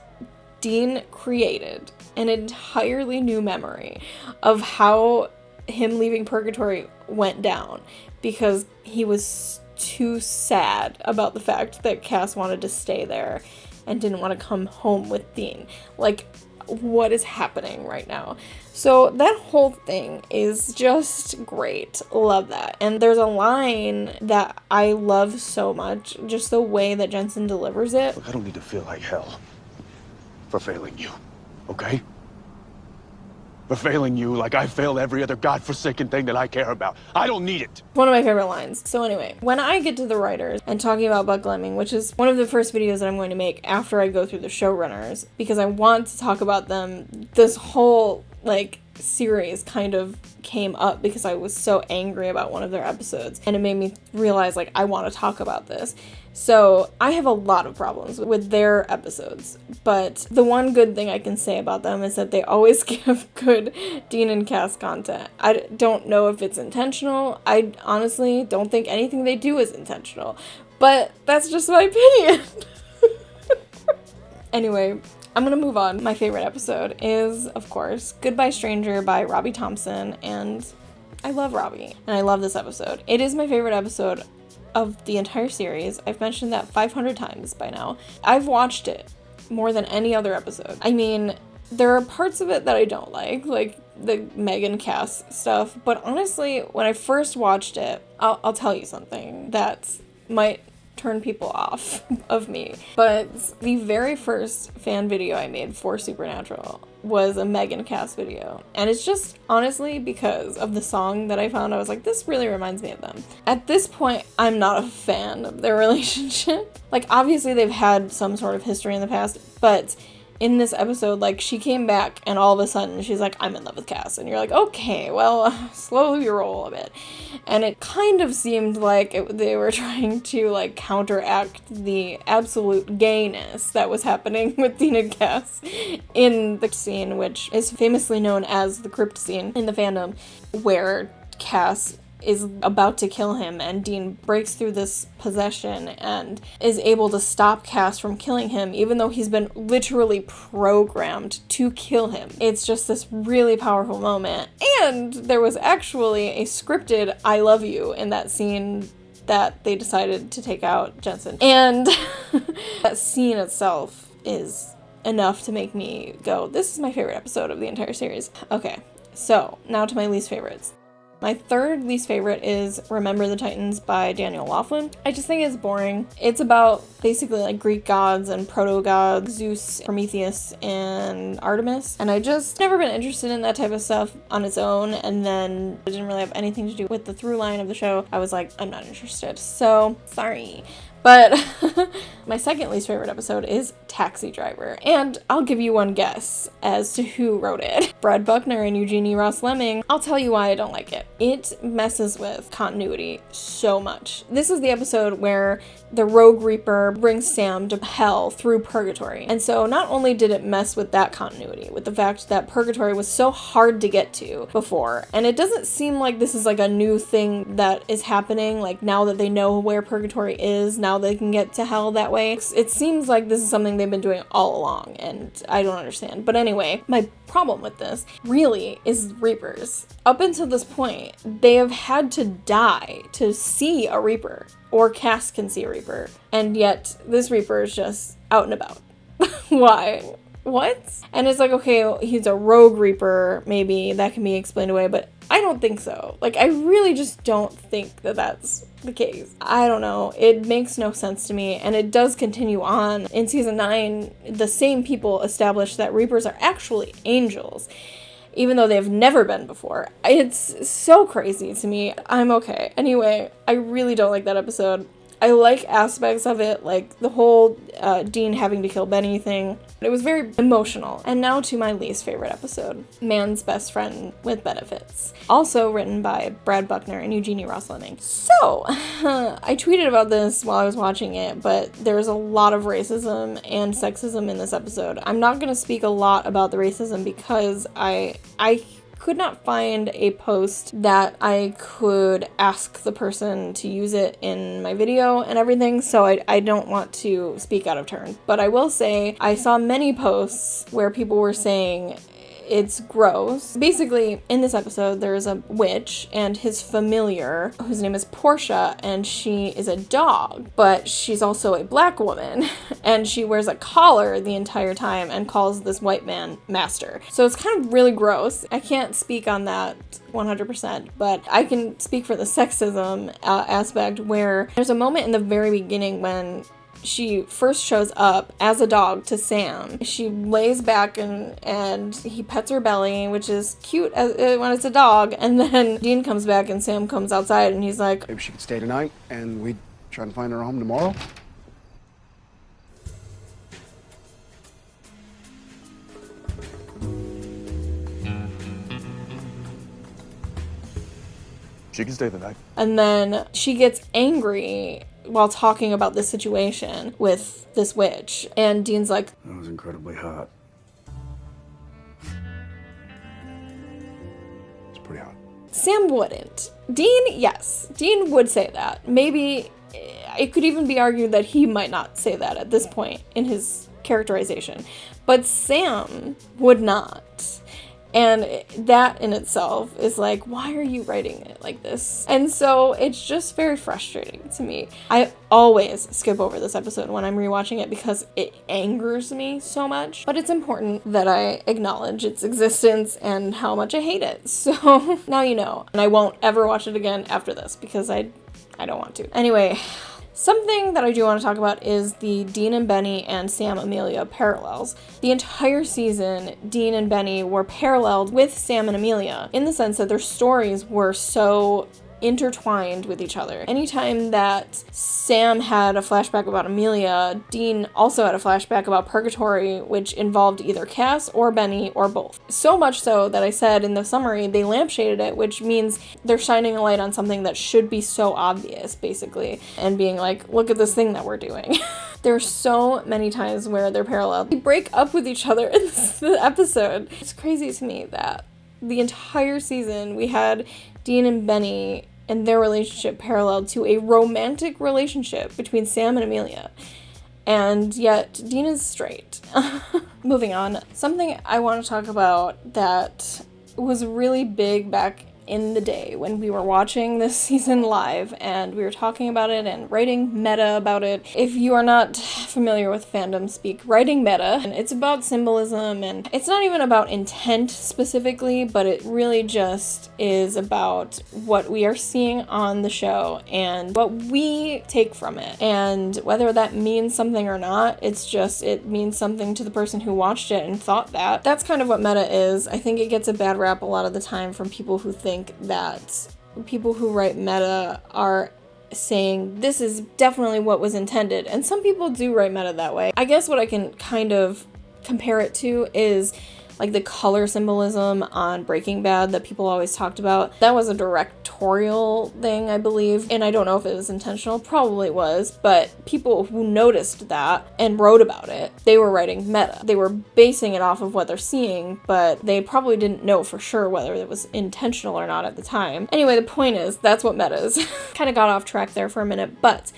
Dean created an entirely new memory of how him leaving Purgatory went down because he was too sad about the fact that Cas wanted to stay there and didn't want to come home with Dean. Like, what is happening right now? So that whole thing is just great. Love that. And there's a line that I love so much, just the way that Jensen delivers it. Look, I don't need to feel like hell for failing you, okay? For failing you like I failed every other godforsaken thing that I care about. I don't need it. One of my favorite lines. So anyway, when I get to the writers and talking about Buck Lemming, which is one of the first videos that I'm going to make after I go through the showrunners, because I want to talk about them, this whole, like, series kind of came up because I was so angry about one of their episodes, and it made me realize, like, I want to talk about this. So I have a lot of problems with their episodes, but the one good thing I can say about them is that they always give good Dean and Cas content. I don't know if it's intentional. I honestly don't think anything they do is intentional, but that's just my opinion. Anyway, I'm gonna move on. My favorite episode is, of course, Goodbye Stranger by Robbie Thompson, and I love Robbie, and I love this episode. It is my favorite episode of the entire series. I've mentioned that 500 times by now. I've watched it more than any other episode. I mean, there are parts of it that I don't like the Meg and Cas stuff, but honestly, when I first watched it, I'll tell you something that might turn people off of me, but the very first fan video I made for Supernatural was a Meg and Cas video, and it's just honestly because of the song that I found. I was like, this really reminds me of them. At this point, I'm not a fan of their relationship. Like, obviously they've had some sort of history in the past, but in this episode, like, she came back and all of a sudden she's like, I'm in love with Cas, and you're like, okay, well, slowly roll a bit. And it kind of seemed like they were trying to, like, counteract the absolute gayness that was happening with Dean and Cas in the scene, which is famously known as the crypt scene in the fandom, where Cas is about to kill him and Dean breaks through this possession and is able to stop Cas from killing him, even though he's been literally programmed to kill him. It's just this really powerful moment. And there was actually a scripted I love you in that scene that they decided to take out, Jensen. And that scene itself is enough to make me go, this is my favorite episode of the entire series. Okay, so now to my least favorites. My third least favorite is Remember the Titans by Daniel Laughlin. I just think it's boring. It's about basically like Greek gods and proto-gods, Zeus, Prometheus, and Artemis. And I just never been interested in that type of stuff on its own. And then it didn't really have anything to do with the through line of the show. I was like, I'm not interested. So, sorry. But my second least favorite episode is Taxi Driver, and I'll give you one guess as to who wrote it. Brad Buckner and Eugenie Ross Lemming. I'll tell you why I don't like it. It messes with continuity so much. This is the episode where the Rogue Reaper brings Sam to hell through Purgatory. And so not only did it mess with that continuity, with the fact that Purgatory was so hard to get to before, and it doesn't seem like this is like a new thing that is happening, like now that they know where Purgatory is, now they can get to hell that way. It seems like this is something they've been doing all along, and I don't understand. But anyway, my problem with this really is Reapers. Up until this point, they have had to die to see a Reaper, or Cas can see a Reaper, and yet this Reaper is just out and about. Why? What? And it's like, okay, he's a rogue Reaper, maybe that can be explained away, but I don't think so. Like, I really just don't think that that's the case. I don't know. It makes no sense to me, and it does continue on. In season 9, the same people establish that Reapers are actually angels, even though they've never been before. It's so crazy to me. I'm okay. Anyway, I really don't like that episode. I like aspects of it, like the whole Dean having to kill Benny thing. It was very emotional. And now to my least favorite episode, Man's Best Friend with Benefits. Also written by Brad Buckner and Eugenie Ross Lemming. So, I tweeted about this while I was watching it, but there's a lot of racism and sexism in this episode. I'm not going to speak a lot about the racism because I could not find a post that I could ask the person to use it in my video and everything, so I don't want to speak out of turn. But I will say I saw many posts where people were saying it's gross. Basically, in this episode, there's a witch and his familiar, whose name is Portia, and she is a dog, but she's also a black woman, and she wears a collar the entire time and calls this white man master. So it's kind of really gross. I can't speak on that 100%, but I can speak for the sexism aspect, where there's a moment in the very beginning when she first shows up as a dog to Sam. She lays back and he pets her belly, which is cute when it's a dog. And then Dean comes back and Sam comes outside and he's like, maybe she could stay tonight and we try to find her home tomorrow. She can stay the night. And then she gets angry while talking about this situation with this witch. And Dean's like, that was incredibly hot. It's pretty hot. Sam wouldn't. Dean, yes. Dean would say that. Maybe it could even be argued that he might not say that at this point in his characterization. But Sam would not. And that in itself is like, why are you writing it like this? And so it's just very frustrating to me. I always skip over this episode when I'm rewatching it because it angers me so much. But it's important that I acknowledge its existence and how much I hate it. So now you know. And I won't ever watch it again after this because I don't want to. Anyway, something that I do want to talk about is the Dean and Benny and Sam Amelia parallels. The entire season, Dean and Benny were paralleled with Sam and Amelia in the sense that their stories were so intertwined with each other. Anytime that Sam had a flashback about Amelia, Dean also had a flashback about Purgatory, which involved either Cas or Benny or both. So much so that I said in the summary they lampshaded it, which means they're shining a light on something that should be so obvious, basically, and being like, look at this thing that we're doing. There are so many times where they're parallel. They break up with each other in this episode. It's crazy to me that the entire season we had Dean and Benny and their relationship paralleled to a romantic relationship between Sam and Amelia. And yet Dean is straight. Moving on, something I want to talk about that was really big back in the day when we were watching this season live and we were talking about it and writing meta about it. If you are not familiar with fandom speak, writing meta, and it's about symbolism, and it's not even about intent specifically, but it really just is about what we are seeing on the show and what we take from it. And whether that means something or not, it means something to the person who watched it and thought that. That's kind of what meta is. I think it gets a bad rap a lot of the time from people who think that people who write meta are saying this is definitely what was intended, and some people do write meta that way. I guess what I can kind of compare it to is like the color symbolism on Breaking Bad that people always talked about. That was a directorial thing, I believe, and I don't know if it was intentional, probably was, but people who noticed that and wrote about it, they were writing meta. They were basing it off of what they're seeing, but they probably didn't know for sure whether it was intentional or not at the time. Anyway, the point is, that's what meta is. Kind of got off track there for a minute, but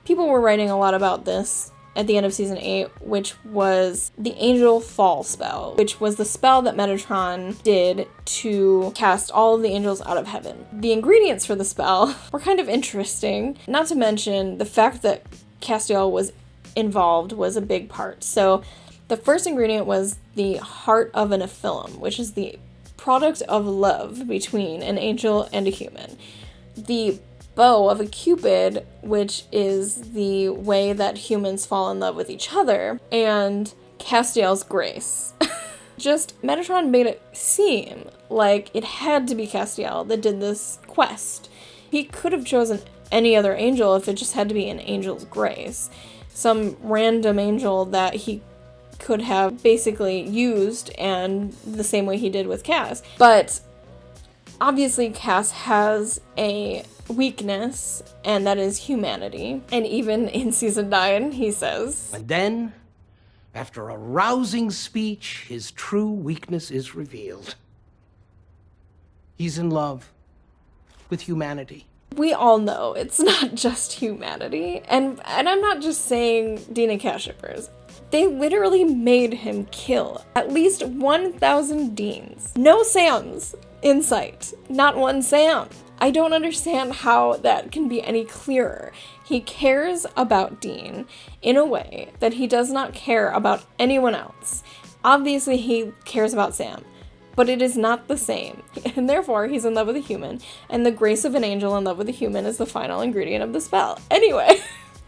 people were writing a lot about this at the end of season 8, which was the Angel Fall spell, which was the spell that Metatron did to cast all of the angels out of heaven. The ingredients for the spell were kind of interesting, not to mention the fact that Destiel was involved was a big part. So the first ingredient was the heart of an nephilim, which is the product of love between an angel and a human. The bow of a cupid, which is the way that humans fall in love with each other, and Castiel's grace. Just Metatron made it seem like it had to be Castiel that did this quest. He could have chosen any other angel if it just had to be an angel's grace. Some random angel that he could have basically used, and the same way he did with Cas. But obviously Cas has a weakness, and that is humanity. And even in season 9, he says, and then, after a rousing speech, his true weakness is revealed. He's in love with humanity. We all know it's not just humanity. And I'm not just saying Dean and Cas shippers. They literally made him kill at least 1,000 Deans. No Sams in sight. Not one Sam. I don't understand how that can be any clearer. He cares about Dean in a way that he does not care about anyone else. Obviously, he cares about Sam, but it is not the same. And therefore, he's in love with a human, and the grace of an angel in love with a human is the final ingredient of the spell. Anyway,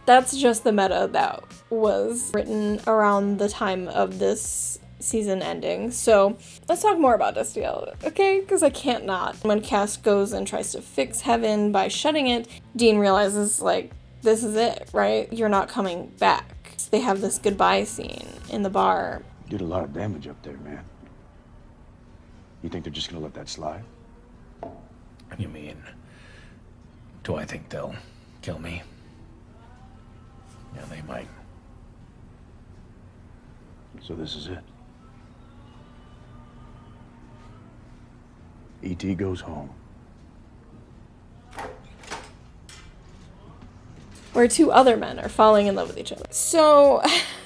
that's just the meta that was written around the time of this season ending. So let's talk more about Destiel, okay? Because I can't not. When Cas goes and tries to fix heaven by shutting it, Dean realizes, like, this is it, right? You're not coming back. So they have this goodbye scene in the bar. You did a lot of damage up there, man. You think they're just gonna let that slide? You mean, do I think they'll kill me? Yeah, they might. So this is it. E.T. goes home. Where two other men are falling in love with each other. So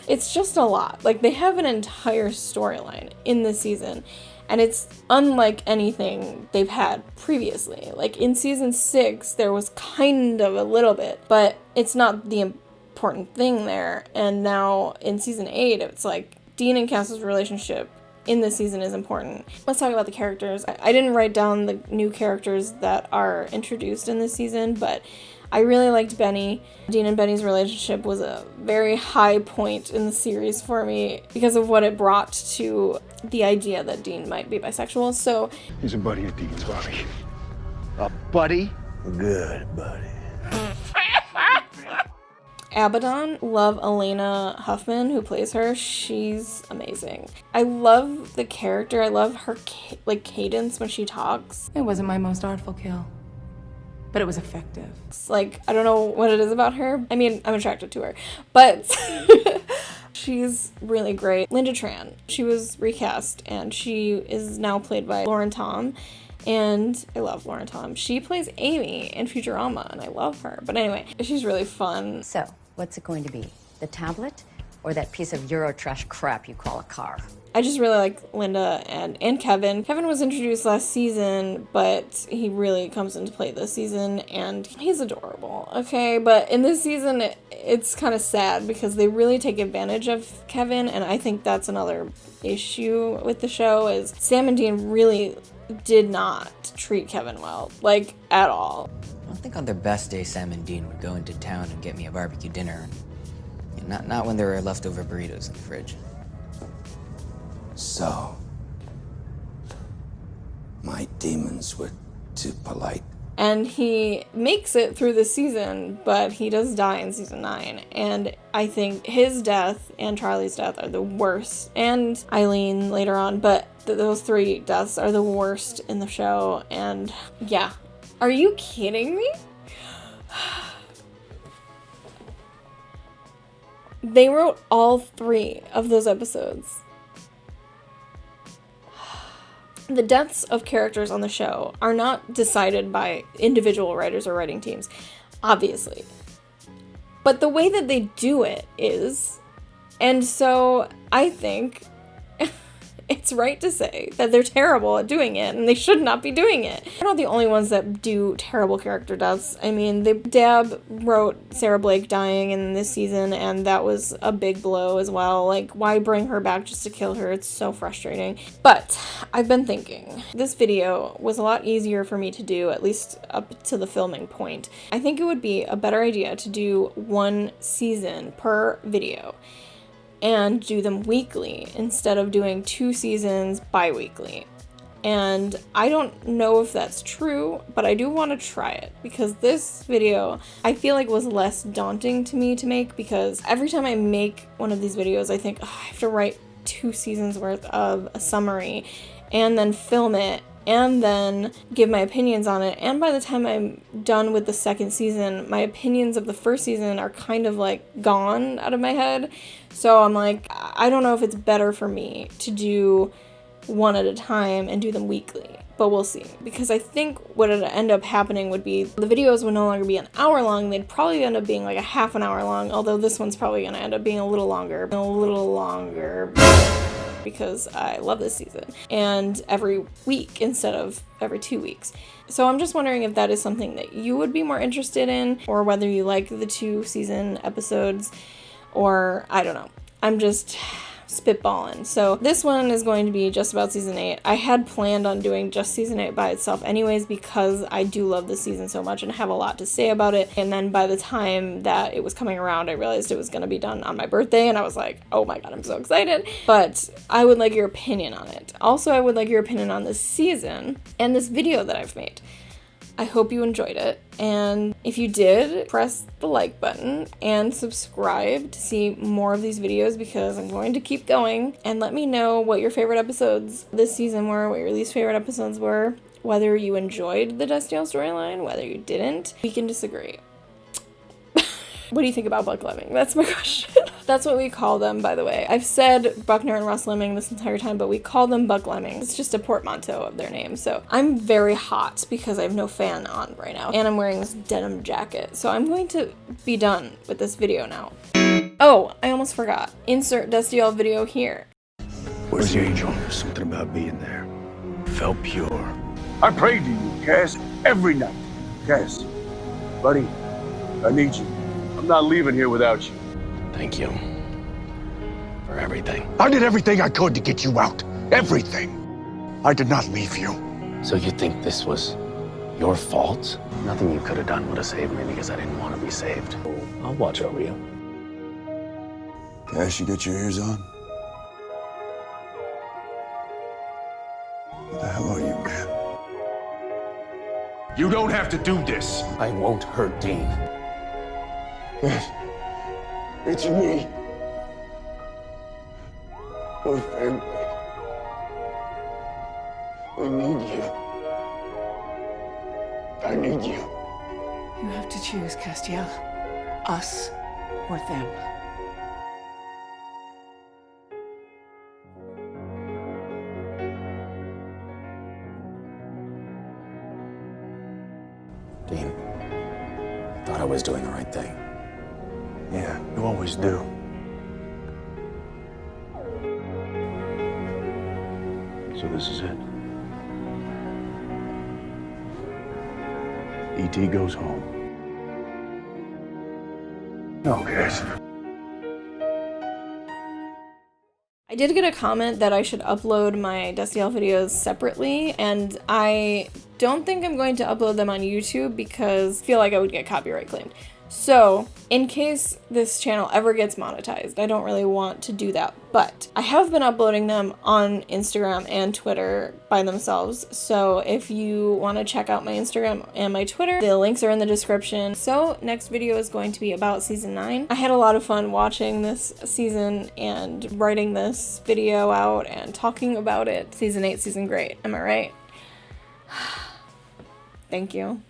it's just a lot. Like, they have an entire storyline in this season, and it's unlike anything they've had previously. Like, in season 6, there was kind of a little bit, but it's not the important thing there. And now in season 8, it's like Dean and Cas's relationship in this season is important. Let's talk about the characters. I didn't write down the new characters that are introduced in this season, but I really liked Benny. Dean and Benny's relationship was a very high point in the series for me because of what it brought to the idea that Dean might be bisexual. So he's a buddy of Dean's, Bobby. A buddy? Good buddy. Abaddon, love Elena Huffman, who plays her. She's amazing. I love the character. I love her cadence when she talks. It wasn't my most artful kill, but it was effective. It's like, I don't know what it is about her. I mean, I'm attracted to her, but she's really great. Linda Tran, she was recast, and she is now played by Lauren Tom. And I love Lauren Tom. She plays Amy in Futurama, and I love her. But anyway, she's really fun. So, what's it going to be? The tablet or that piece of Eurotrash crap you call a car? I just really like Linda and Kevin. Kevin was introduced last season, but he really comes into play this season, and he's adorable, okay? But in this season, it's kind of sad because they really take advantage of Kevin, and I think that's another issue with the show is Sam and Dean really did not treat Kevin well, like, at all. I don't think on their best day Sam and Dean would go into town and get me a barbecue dinner. And not when there were leftover burritos in the fridge. So, my demons were too polite. And he makes it through the season, but he does die in season 9. And I think his death and Charlie's death are the worst. And Eileen later on, but those 3 deaths are the worst in the show. And yeah. Are you kidding me? They wrote all 3 of those episodes. The deaths of characters on the show are not decided by individual writers or writing teams, obviously. But the way that they do it is, and so I think it's right to say that they're terrible at doing it, and they should not be doing it. They're not the only ones that do terrible character deaths. I mean, Dab wrote Sarah Blake dying in this season, and that was a big blow as well. Like, why bring her back just to kill her? It's so frustrating. But I've been thinking, this video was a lot easier for me to do, at least up to the filming point. I think it would be a better idea to do 1 season per video and do them weekly instead of doing 2 seasons bi-weekly. And I don't know if that's true, but I do want to try it because this video I feel like was less daunting to me to make, because every time I make one of these videos I think, oh, I have to write 2 seasons worth of a summary and then film it and then give my opinions on it, and by the time I'm done with the 2nd season, my opinions of the 1st season are kind of like gone out of my head. So I'm like, I don't know if it's better for me to do one at a time and do them weekly. But we'll see, because I think what would end up happening would be the videos would no longer be an hour long. They'd probably end up being like a half an hour long, although this one's probably going to end up being a little longer, because I love this season, and every week instead of every 2 weeks. So I'm just wondering if that is something that you would be more interested in, or whether you like the 2 season episodes, or I don't know. I'm just spitballing. So this one is going to be just about season 8. I had planned on doing just season 8 by itself anyways, because I do love this season so much and have a lot to say about it. And then by the time that it was coming around, I realized it was going to be done on my birthday, and I was like, oh my god, I'm so excited. But I would like your opinion on it. Also, I would like your opinion on this season and this video that I've made. I hope you enjoyed it, and if you did, press the like button and subscribe to see more of these videos, because I'm going to keep going. And let me know what your favorite episodes this season were, what your least favorite episodes were, whether you enjoyed the Destiel storyline, whether you didn't. We can disagree. What do you think about Buck Lemming? That's my question. That's what we call them, by the way. I've said Buckner and Russ Lemming this entire time, but we call them Buck Lemming. It's just a portmanteau of their names. So I'm very hot because I have no fan on right now, and I'm wearing this denim jacket. So I'm going to be done with this video now. Oh, I almost forgot. Insert Destiel video here. Where's the angel? Something about being there. Felt pure. I prayed to you, Cas, every night. Cas, buddy, I need you. I'm not leaving here without you. Thank you for everything. I did everything I could to get you out. Everything. I did not leave you. So you think this was your fault? Nothing you could have done would have saved me, because I didn't want to be saved. I'll watch over you. Cas, you got your ears on? What the hell are you, man? You don't have to do this. I won't hurt Dean. Yes. It's me. We're family. We need you. I need you. You have to choose, Destiel. Us or them. Dean, thought I was doing the right thing. Yeah, you always do. So this is it. E.T. goes home. No, Cas. I did get a comment that I should upload my Destiel videos separately, and I don't think I'm going to upload them on YouTube because I feel like I would get copyright claimed. So, in case this channel ever gets monetized, I don't really want to do that, but I have been uploading them on Instagram and Twitter by themselves. So if you want to check out my Instagram and my Twitter, the links are in the description. So next video is going to be about season 9. I had a lot of fun watching this season and writing this video out and talking about it. Season 8, season great. Am I right? Thank you.